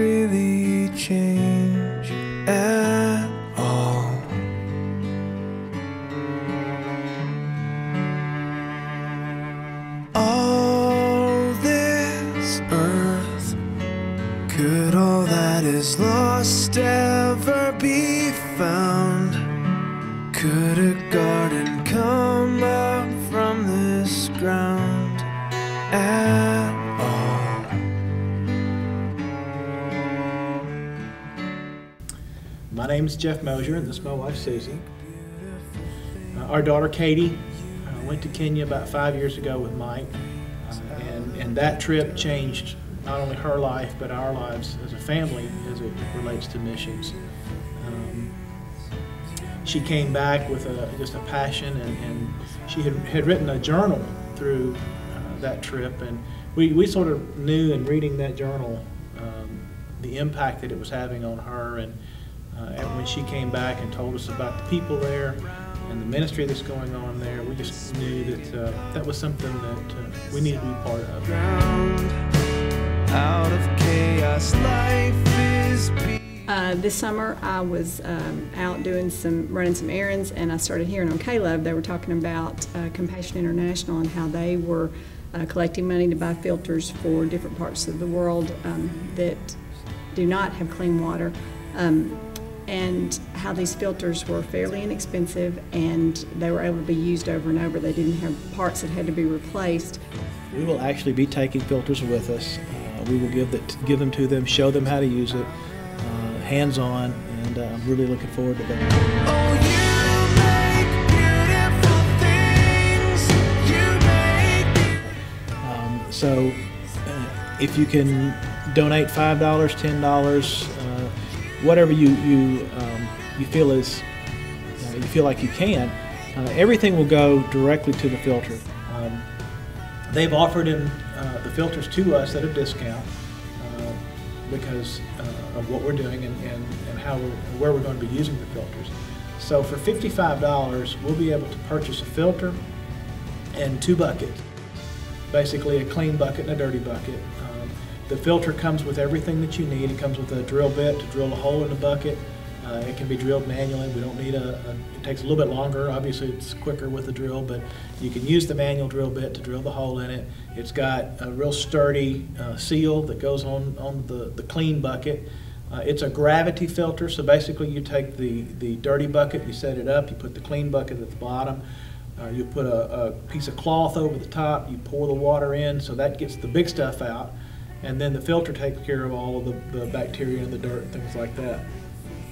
really change at all. All this earth, could all that is lost ever be found? Could a garden come up from this ground at all? My name is Jeff Mosier, and this is my wife Susie. Our daughter Katie went to Kenya about 5 years ago with Mike, and that trip changed not only her life but our lives as a family as it relates to missions. She came back with just a passion, and she had written a journal through that trip, and we sort of knew in reading that journal the impact that it was having on her, and when she came back and told us about the people there and the ministry that's going on there, we just knew that that was something that we needed to be part of. Out of chaos, life is this summer I was out running some errands, and I started hearing on K-Love they were talking about Compassion International and how they were collecting money to buy filters for different parts of the world that do not have clean water, and how these filters were fairly inexpensive and they were able to be used over and over. They didn't have parts that had to be replaced. We will actually be taking filters with us. We will give them to them, show them how to use it, hands-on, and I'm really looking forward to that. So if you can donate $5, $10, whatever you feel is you feel like you can, everything will go directly to the filter. They've offered the filters to us at a discount because of what we're doing and where we're going to be using the filters. So for $55, we'll be able to purchase a filter and 2 buckets, basically a clean bucket and a dirty bucket. The filter comes with everything that you need. It comes with a drill bit to drill a hole in the bucket. It can be drilled manually. We don't need it takes a little bit longer. Obviously it's quicker with the drill, but you can use the manual drill bit to drill the hole in it. It's got a real sturdy seal that goes on the clean bucket. It's a gravity filter, so basically you take the dirty bucket, you set it up, you put the clean bucket at the bottom, you put a piece of cloth over the top, you pour the water in, so that gets the big stuff out, and then the filter takes care of all of the bacteria and the dirt and things like that.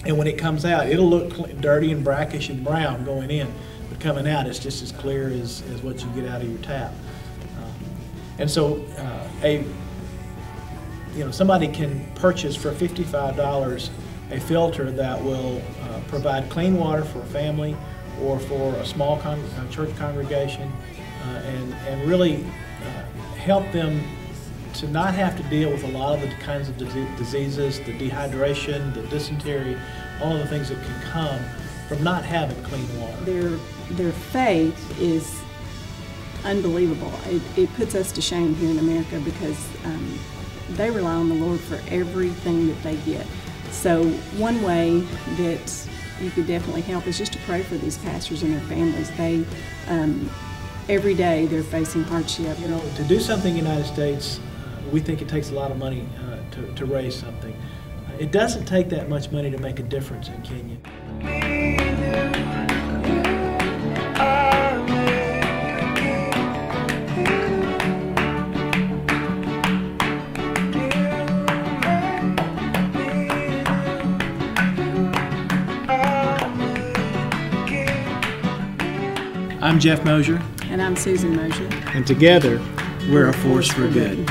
And when it comes out, it'll look dirty and brackish and brown going in, but coming out it's just as clear as what you get out of your tap. And so somebody can purchase for $55 a filter that will provide clean water for a family or for a small church congregation, and really help them to not have to deal with a lot of the kinds of diseases, the dehydration, the dysentery, all of the things that can come from not having clean water. Their faith is unbelievable. It puts us to shame here in America because they rely on the Lord for everything that they get. So one way that you could definitely help is just to pray for these pastors and their families. They every day they're facing hardship. You know, to do something in the United States, we think it takes a lot of money to raise something. It doesn't take that much money to make a difference in Kenya. I'm Jeff Mosier. And I'm Susan Mosier. And together, we're a force for good.